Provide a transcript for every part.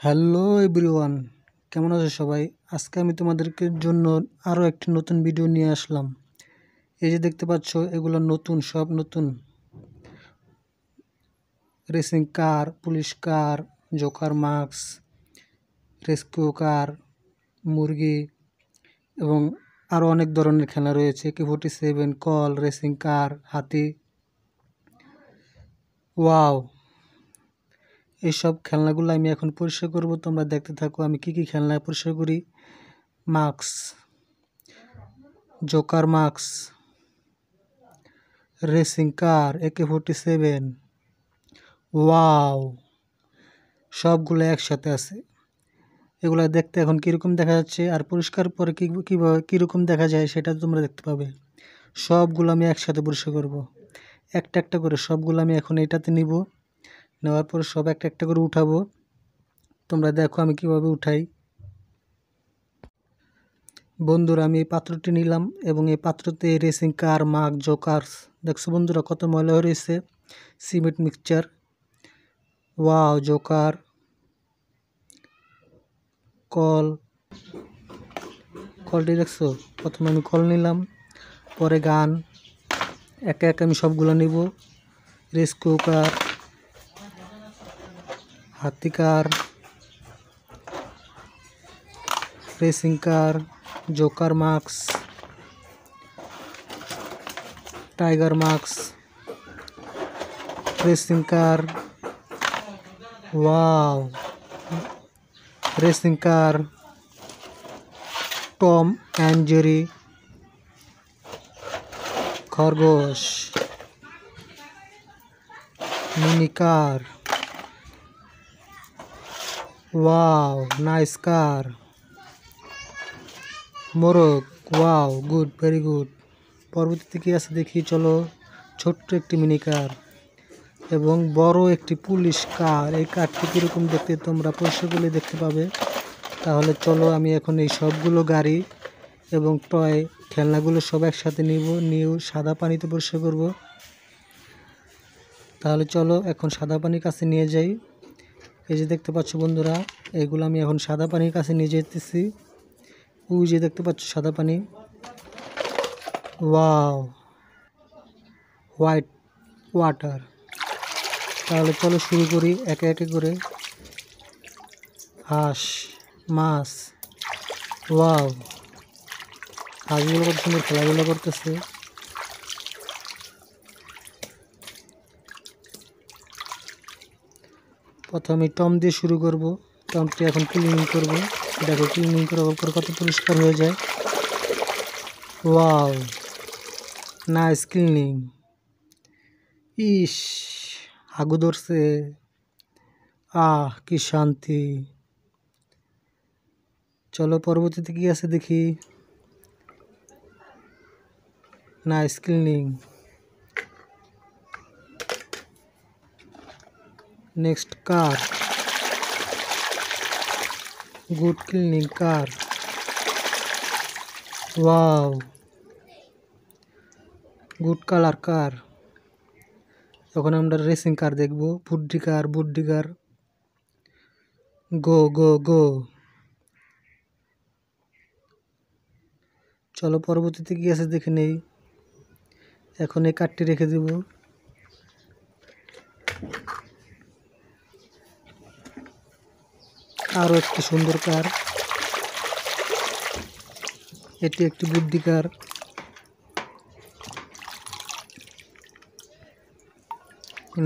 Hello everyone, কেমন আছো সবাই? আজকে আমি তোমাদেরকে জন্য আরও একটি নতুন ভিডিও নিয়ে আসলাম। এই যে দেখতে পাচ্ছ, এগুলো নতুন, সব নতুন racing car, police car, joker mask, rescue car, মুরগি এবং আরও অনেক ধরনের খেলা রয়েছে। AK-47, কল, রেসিং কার, হাতি। ওয়াও! এইসব খেলনাগুলো আমি এখন পরিষ্কার করব, তোমরা দেখতে থাকো আমি কি কি খেলনা পরিষ্কার করি। মাস্ক, জোকার মাস্ক, রেসিং কার, AK-47। ওয়াও! সবগুলো একসাথে আছে। এগুলো দেখতে এখন কীরকম দেখা যাচ্ছে আর পরিষ্কার পরে কীভাবে কীরকম দেখা যায় সেটা তোমরা দেখতে পাবে। সবগুলো আমি একসাথে পরিষ্কার করব, একটা একটা করে সবগুলো আমি এখন এটাতে নিব। নেওয়ার পর সব একটা একটা করে উঠাবো। তোমরা দেখো আমি কিভাবে উঠাই। বন্ধুরা, আমি এই পাত্রটি নিলাম এবং এই পাত্রতে রেসিং কার, মাগ, জোকার্স। দেখছো বন্ধুরা কত ময়লা হয়ে রয়েছে। Cement mixture. ওয়াও! জোকার, কলটি দেখছো? প্রথমে আমি কল নিলাম, পরে গান, একে একে আমি সবগুলো নিব। রেস্কিউ কার, হাতি car, racing car, joker mask, tiger mask, racing car. Wow! Racing car, Tom and Jerry, খরগোশ, mini car. Wow! Nice car, মোরগ। ওয়াও! Good, very good. পরবর্তীতে কি আছে দেখি, চলো। ছোট্ট একটি মিনি কার এবং বড় একটি পুলিশ কার। এই কারটি কীরকম দেখতে তোমরা পরিষ্কার করলে দেখতে পাবে। তাহলে চলো আমি এখন এই সবগুলো গাড়ি এবং টয় খেলনাগুলো সব একসাথে নিয়ে সাদা পানিতে পরিষ্কার করব। তাহলে চলো এখন সাদা পানির কাছে নিয়ে যাই। এই যে দেখতে পাচ্ছ বন্ধুরা, এগুলো আমি এখন সাদা পানির কাছে নিয়ে যেতেছি। ওই যে দেখতে পাচ্ছ সাদা পানি। ওয়াও! White water. তাহলে চলো শুরু করি একে একে করে। হাঁস, মাছ। ওয়াও! হাঁসগুলো কত সুন্দর খেলাধুলা করতেছে। প্রথমে টম দিয়ে শুরু করব। টমটি এখন ক্লিনিং করব। দেখো ক্লিনিং করার পর কত পরিষ্কার হয়ে যায়। ওয়াও! Nice cleaning. ইস, হাগু ধরছে। কি শান্তি। চলো পরবর্তীতে কি আছে দেখি। Nice cleaning. নেক্সট কার। গুড ক্লিনিং কার। ওয়াও! গুড কালার কার। এখন আমরা রেসিং কার দেখব। বুড্ডি কার। গো গো গো। চলো পরবর্তীতে কি আছে দেখে নেই। এখন এই কারটি রেখে দেব। আরও একটি সুন্দর কার। এটি একটি বুড্ডি car.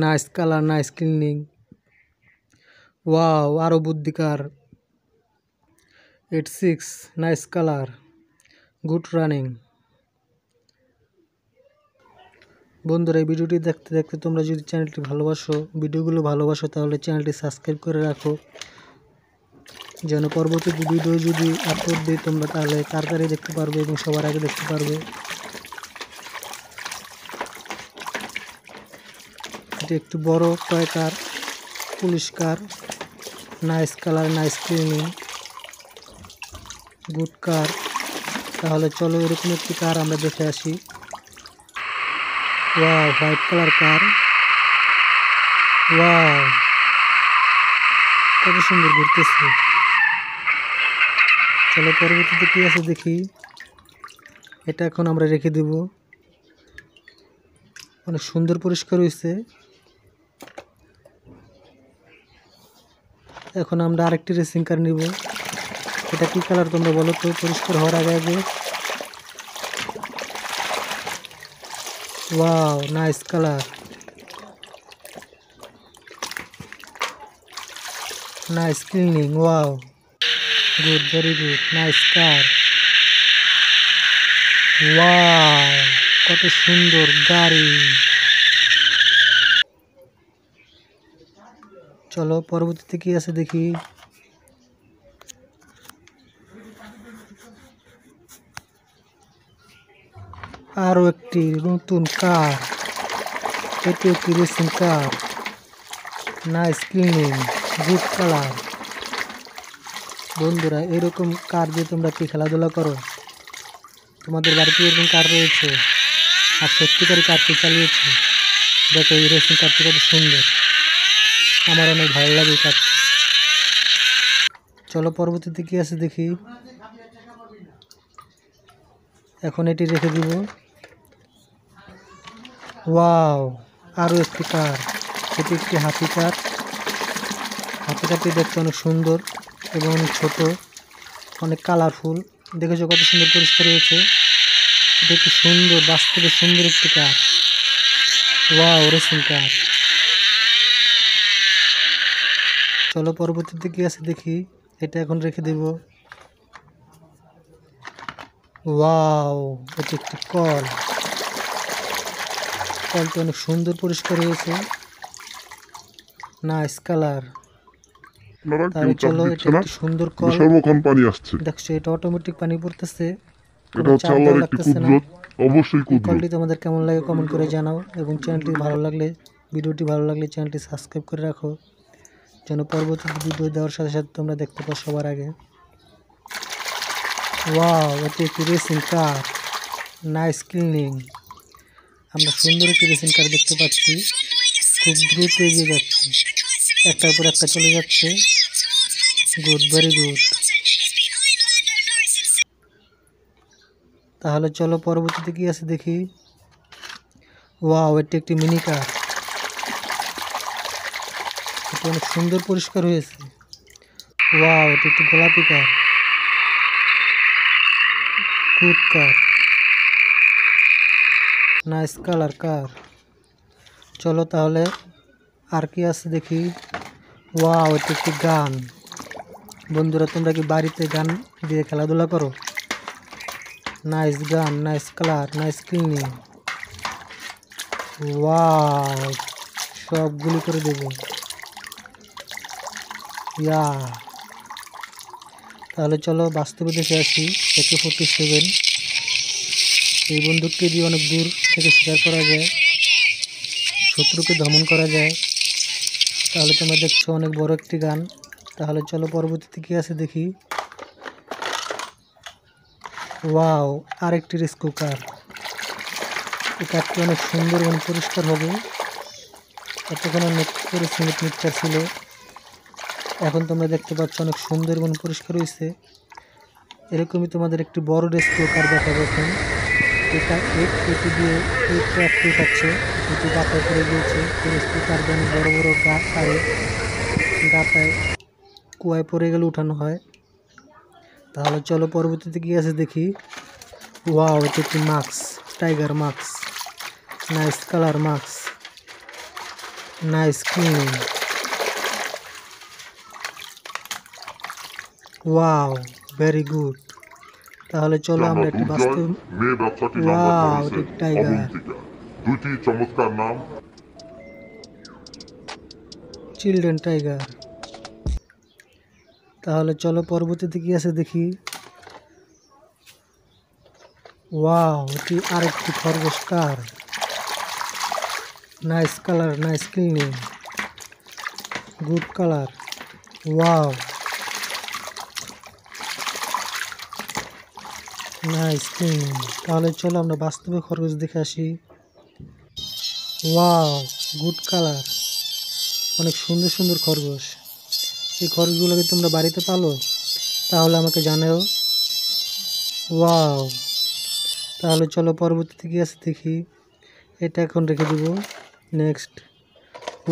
Nice colour, nice cleaning. Wow! আরও বুদ্ধি car. 86, nice colour, good running. বন্ধুরা, এই ভিডিওটি দেখতে দেখতে তোমরা যদি চ্যানেলটি ভিডিওগুলো ভালোবাসো তাহলে চ্যানেলটি সাবস্ক্রাইব করে রাখো, যেন পরবর্তী ভিডিও যদি আপলোড দিই তোমরা তাহলে তাড়াতাড়ি দেখতে পারবে এবং সবার আগে দেখতে পারবে। এটি একটু বড় টয় কার, পুলিশ কার। Nice colour, nice cleaning, good কার। তাহলে চলো এরকম একটি কার আমরা দেখে আসি। ওয়াও! হোয়াইট কালার কার। ওয়াও! কত সুন্দর ঘুরতেছে। চলো পরবর্তীতে কি আছে দেখি। এটা এখন আমরা রেখে দেব। অনেক সুন্দর পরিষ্কার হয়েছে। এখন আমরা আরেকটি রেসিং কার নিব। এটা কি কালার তোমরা বলো তো পরিষ্কার হওয়ার আগে আগে। Wow, nice colour, nice cleaning. Wow, good, very good, nice কার। ওয়াও, কত সুন্দর গাড়ি। চলো পরবর্তীতে কি আছে দেখি। আরো একটি নতুন কার। এটি একটি racing car. Nice cleaning, good colour. বন্ধুরা, এরকম কার দিয়ে তোমরা কি খেলাধুলা করো? তোমাদের বাড়িতে এরকম কার রয়েছে আর সত্যিকারই কারটি চালিয়েছে? দেখো এই রেসিং কারটি কত সুন্দর, আমার অনেক ভালো লাগে কারটি। চলো পরবর্তীতে কি আছে দেখি। এখন এটি রেখে দিব। ওয়াও, আরও একটি কার। এটি একটি হাতি কার। হাতি কারটি দেখতে অনেক সুন্দর এবং অনেক ছোট, অনেক কালারফুল। দেখেছো কত সুন্দর পরিষ্কার হয়েছে। এটা একটি সুন্দর, বাস্তবে সুন্দর একটি কার। ওয়াও, রেসিং কার। চলো পরবর্তীতে কি আছে দেখি। এটা এখন রেখে দেব। ওয়াও, এটি একটি কল। কলটি অনেক সুন্দর পরিষ্কার হয়েছে। Nice colour. তাহলে চলো, এটা একটি সুন্দর কল। সর্বক্ষণ পানি আসছে। দেখছো এটা অটোমেটিক পানি পড়তেছে। এটা হচ্ছে আল্লাহর একটি কুদরত, অবশ্যই কুদরত। কলটি তোমাদের কেমন লাগে কমেন্ট করে জানাও, এবং চ্যানেলটি ভালো লাগলে, ভিডিওটি ভালো লাগলে চ্যানেলটি সাবস্ক্রাইব করে রাখো, যেন পরবর্তী ভিডিও দেওয়ার সাথে সাথে তোমরা দেখতে পাও সবার আগে। ওয়াও, এটি একটি রেসিং কার। Nice cleaning. আমরা সুন্দর একটি রেসিং কার দেখতে পাচ্ছি। খুব দ্রুত এগিয়ে যাচ্ছে, একটার পর একটা চলে যাচ্ছে। Good, very good. তাহলে চলো পরবর্তীতে কি আছে দেখি। ওয়াও, এটি একটি মিনি কার। এটি অনেক সুন্দর পরিষ্কার হয়েছে। ওয়াও, এটি একটি গোলাপি কার। গুড কার, নাইস কালার কার। চলো তাহলে আর কি আছে দেখি। ওয়াও, এটি একটি গান। বন্ধুরা, তোমরা কি বাড়িতে গান দিয়ে খেলাধুলা করো? নাইস গান, nice colour, nice cleaning. Wow, সবগুলি করে দেব। ইয়া, তাহলে চলো বাস্তবে দেখে আসি। AK-47 এই বন্দুকটি দিয়ে অনেক দূর থেকে শিকার করা যায়, শত্রুকে দমন করা যায়। তাহলে তোমরা দেখছো অনেক বড় একটি গান। তাহলে চলো পরবর্তীতে কি আছে দেখি। ওয়াও, আরেকটি রেস্কিউ কার। এই কারটি অনেক সুন্দর এবং পরিষ্কার হবে। এতক্ষণ অনেক পরিশ্রমিক মিক্সচার ছিল, এখন তোমরা দেখতে পাচ্ছ অনেক সুন্দর এবং পরিষ্কার হয়েছে। এরকমই তোমাদের একটি বড় রেস্কিউ কার দেখাবো এখন। এটি দিয়ে এই ট্র্যাকটি উঠাচ্ছে, এটি গাতায় পড়ে গিয়েছে। রেস্কিউ কার অনেক বড় বড় কারে গাতায় কুয়ায় পড়ে গেলে উঠানো হয়। তাহলে চলো পরবর্তীতে কি আছে দেখি। ওয়াও, এটি একটি mask, tiger mask. Nice colour mask, nice cleaning. Wow, very good. তাহলে চলো আমরা একটি বাস্তব। ওয়াও, এটি একটি টাইগার। দুইটি চমৎকার নাম, চিলড্রেন টাইগার। তাহলে চলো পরবর্তীতে কি আছে দেখি। ওয়াও, এটি আরেকটি খরগোশ car. Nice colour, nice cleaning, good colour. Wow, nice cleaning. তাহলে চলো আমরা বাস্তবে খরগোশ দেখে আসি। ওয়াও, গুড কালার, অনেক সুন্দর সুন্দর খরগোশ। এই খরচগুলোকে তোমরা বাড়িতে পালো? তাহলে আমাকে জানাও। ওয়াও, তাহলে চলো পরবর্তীতে কি আছে দেখি। এটা এখন রেখে দিব। নেক্সট,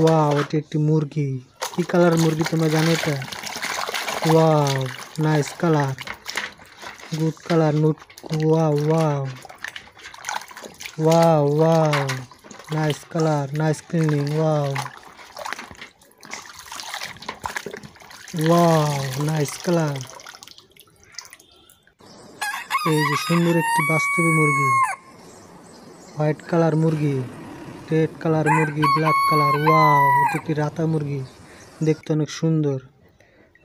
ওয়াও, এটি একটি মুরগি। কি কালার মুরগি তোমরা জানো এটা? Wow, nice colour, good colour, নুট। Wow wow wow wow, nice colour, nice cleaning. Wow wow, nice colour. এই যে সুন্দর একটি বাস্তবে মুরগি, হোয়াইট কালার মুরগি, রেড কালার মুরগি, ব্ল্যাক কালার। ওয়াও, এটি একটি রাতা মুরগি, দেখতে অনেক সুন্দর।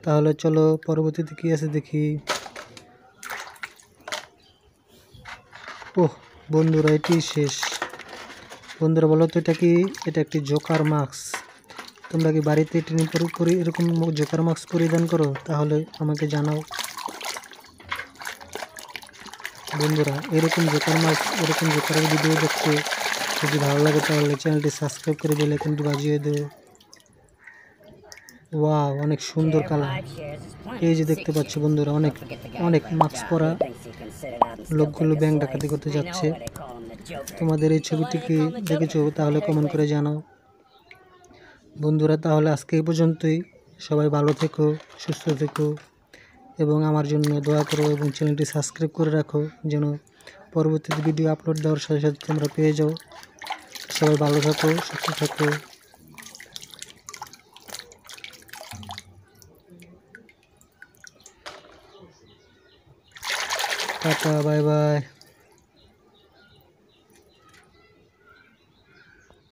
তাহলে চলো পরবর্তীতে কি আছে দেখি। ওহ বন্ধুরা, এটি শেষ। বন্ধুরা বলো তো এটা কি? এটা একটি জোকার মাস্ক। তোমরা কি বাড়িতে এটি এরকম জোকার মাস্ক পরিধান করো? তাহলে আমাকে জানাও। বন্ধুরা এরকম জোকার মাস্ক, এরকম জোকারের ভিডিও দেখতে যদি ভালো লাগে তাহলে চ্যানেলটি সাবস্ক্রাইব করে বেল আইকনটি বাজিয়ে দেও। ওয়াও, অনেক সুন্দর কালার। এই যে দেখতে পাচ্ছ বন্ধুরা, অনেক অনেক মাস্ক পরা লোকগুলো ব্যাংক ডাকাতি করতে যাচ্ছে। তোমাদের এই ছবিটি কি দেখেছো? তাহলে কমেন্ট করে জানাও। বন্ধুরা তাহলে আজকে এই পর্যন্তই। সবাই ভালো থেকো, সুস্থ থেকো এবং আমার জন্য দোয়া করো এবং চ্যানেলটি সাবস্ক্রাইব করে রাখো যেন পরবর্তীতে ভিডিও আপলোড দেওয়ার সাথে সাথে তোমরা পেয়ে যাও। সবাই ভালো থাকো, সুস্থ থাকো। Tata, bye bye.